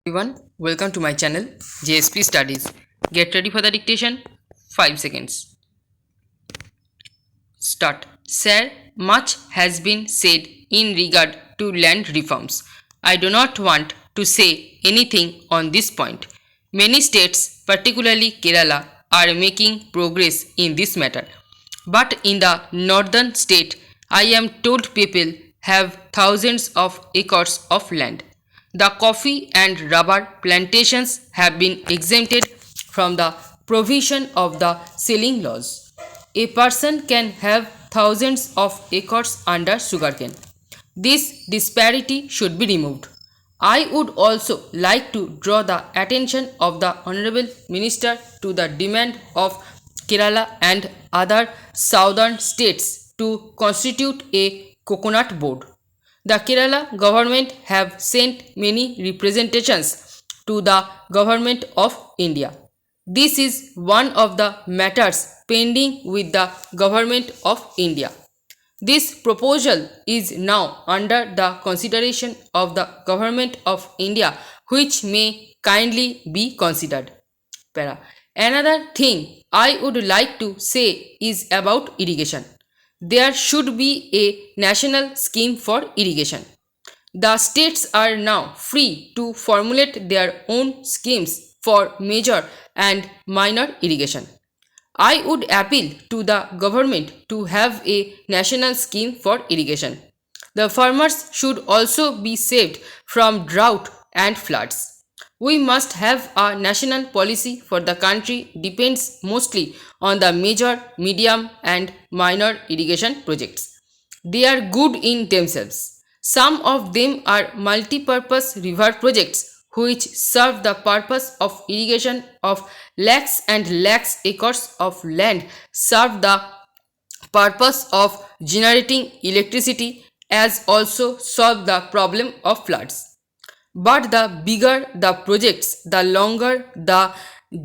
Everyone, welcome to my channel JSP Studies. Get ready for the dictation. 5 seconds. Start. Sir, much has been said in regard to land reforms. I do not want to say anything on this point. Many states, particularly Kerala, are making progress in this matter. But in the northern state, I am told people have thousands of acres of land. The coffee and rubber plantations have been exempted from the provision of the selling laws. A person can have thousands of acres under sugarcane. This disparity should be removed. I would also like to draw the attention of the Honorable Minister to the demand of Kerala and other southern states to constitute a coconut board. The Kerala government have sent many representations to the government of India. This is one of the matters pending with the government of India. This proposal is now under the consideration of the government of India, which may kindly be considered. Para. Another thing I would like to say is about irrigation. There should be a national scheme for irrigation. The states are now free to formulate their own schemes for major and minor irrigation. I would appeal to the government to have a national scheme for irrigation. The farmers should also be saved from drought and floods. We must have a national policy for the country depends mostly on the major, medium and minor irrigation projects. They are good in themselves. Some of them are multi-purpose river projects which serve the purpose of irrigation of lakhs and lakhs acres of land, serve the purpose of generating electricity as also solve the problem of floods. But the bigger the projects, the longer the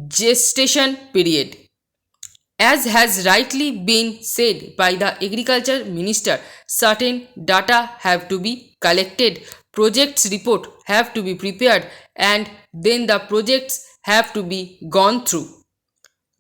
gestation period. As has rightly been said by the Agriculture Minister, certain data have to be collected, projects report have to be prepared, and then the projects have to be gone through.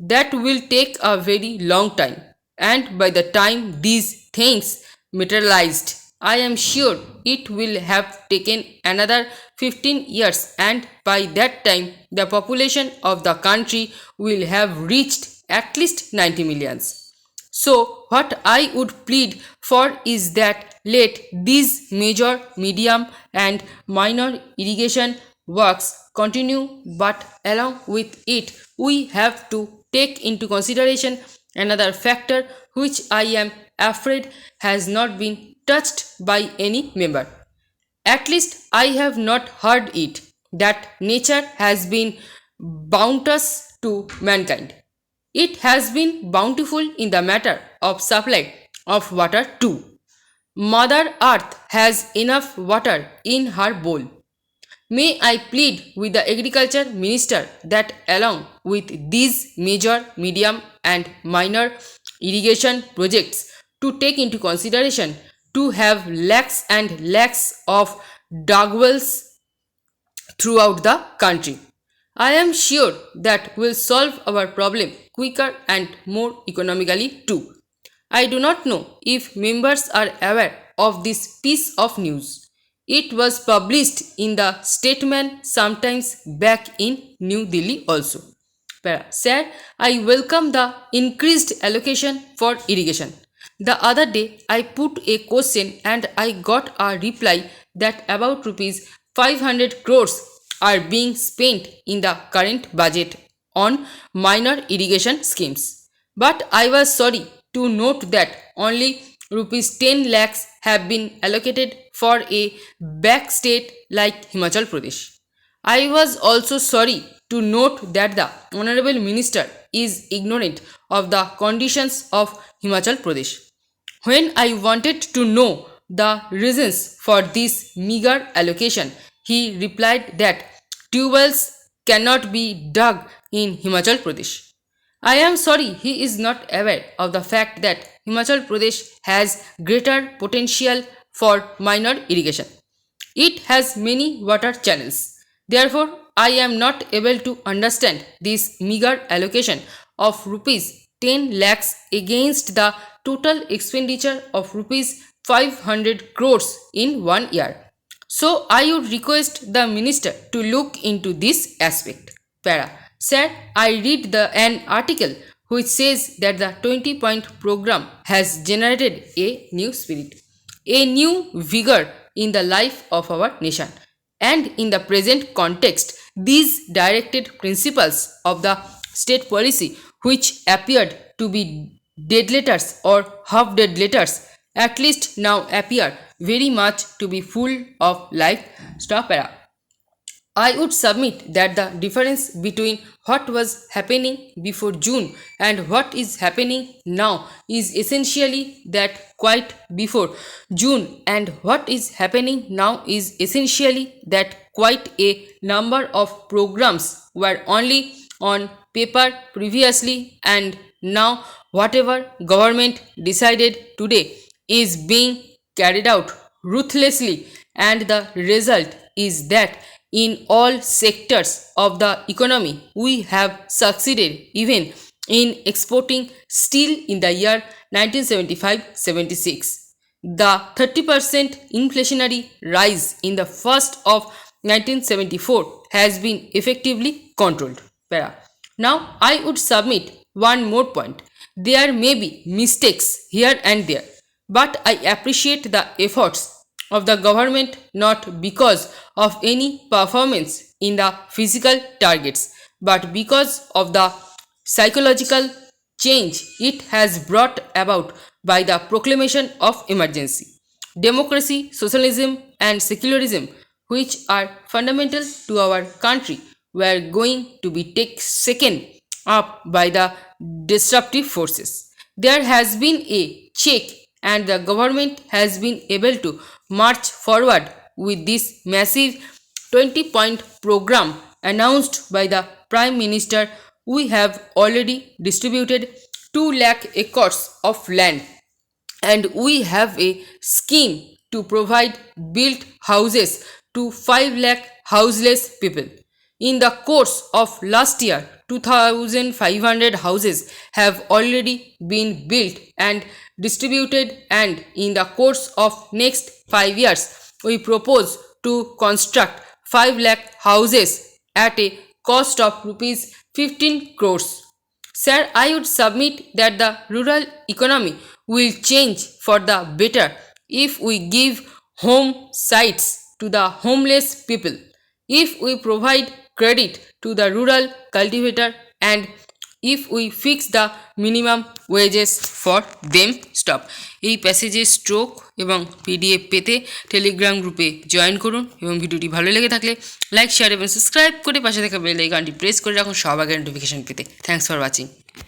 That will take a very long time, and by the time these things materialized, I am sure it will have taken another 15 years, and by that time the population of the country will have reached at least 90 millions. So what I would plead for is that let these major, medium and minor irrigation works continue, but along with it we have to take into consideration another factor which I am afraid has not been touched by any member. At least I have not heard it, that nature has been bounteous to mankind. It has been bountiful in the matter of supply of water too. Mother Earth has enough water in her bowl. May I plead with the Agriculture Minister that along with these major, medium and minor irrigation projects to take into consideration to have lakhs and lakhs of dug wells throughout the country. I am sure that will solve our problem quicker and more economically too. I do not know if members are aware of this piece of news. It was published in the Statesman sometimes back in New Delhi also. Sir, I welcome the increased allocation for irrigation. The other day I put a question and I got a reply that about rupees 500 crores are being spent in the current budget on minor irrigation schemes. But I was sorry to note that only rupees 10 lakhs have been allocated for a back state like Himachal Pradesh. I was also sorry to note that the Honorable Minister is ignorant of the conditions of Himachal Pradesh. When I wanted to know the reasons for this meager allocation, he replied that tubewells cannot be dug in Himachal Pradesh. I am sorry he is not aware of the fact that Himachal Pradesh has greater potential for minor irrigation. It has many water channels Therefore, I am not able to understand this meager allocation of rupees 10 lakhs against the total expenditure of rupees 500 crores in 1 year. So I would request the minister to look into this aspect. Para. Sir, I read an article which says that the 20-point program has generated a new spirit, a new vigor in the life of our nation. And in the present context, these directed principles of the state policy, which appeared to be dead letters or half dead letters, at least now appear very much to be full of life. Stop era. I would submit that the difference between what was happening before June and what is happening now is essentially that quite before June and what is happening now is essentially that quite a number of programs were only on paper previously, and now whatever government decided today is being carried out ruthlessly, and the result is that in all sectors of the economy we have succeeded even in exporting steel in the year 1975-76. The 30% inflationary rise in the first of 1974 has been effectively controlled. Now I would submit one more point. There may be mistakes here and there, but I appreciate the efforts of the government not because of any performance in the physical targets, but because of the psychological change it has brought about by the proclamation of emergency. Democracy, socialism, and secularism, which are fundamental to our country, were going to be taken up by the disruptive forces. There has been a check, and the government has been able to march forward with this massive 20-point program announced by the Prime Minister. We have already distributed 2 lakh acres of land, and we have a scheme to provide built houses to 5 lakh houseless people. In the course of last year, 2,500 houses have already been built and distributed, and in the course of next 5 years, we propose to construct 5 lakh houses at a cost of rupees 15 crores. Sir, I would submit that the rural economy will change for the better if we give home sites to the homeless people, if we provide credit to the rural cultivator, and if we fix the minimum wages for them. Stop. এই প্যাসেজের stroke এবং PDF পেতে Telegram গ্রুপে join করুন, এবং ভিডিওটি ভালো লেগে থাকলে লাইক, শেয়ার এবং সাবস্ক্রাইব করে পাশে থাকা বেল আইকনটি প্রেস করে রাখুন সবার আগে নোটিফিকেশন পেতে। Thanks for watching.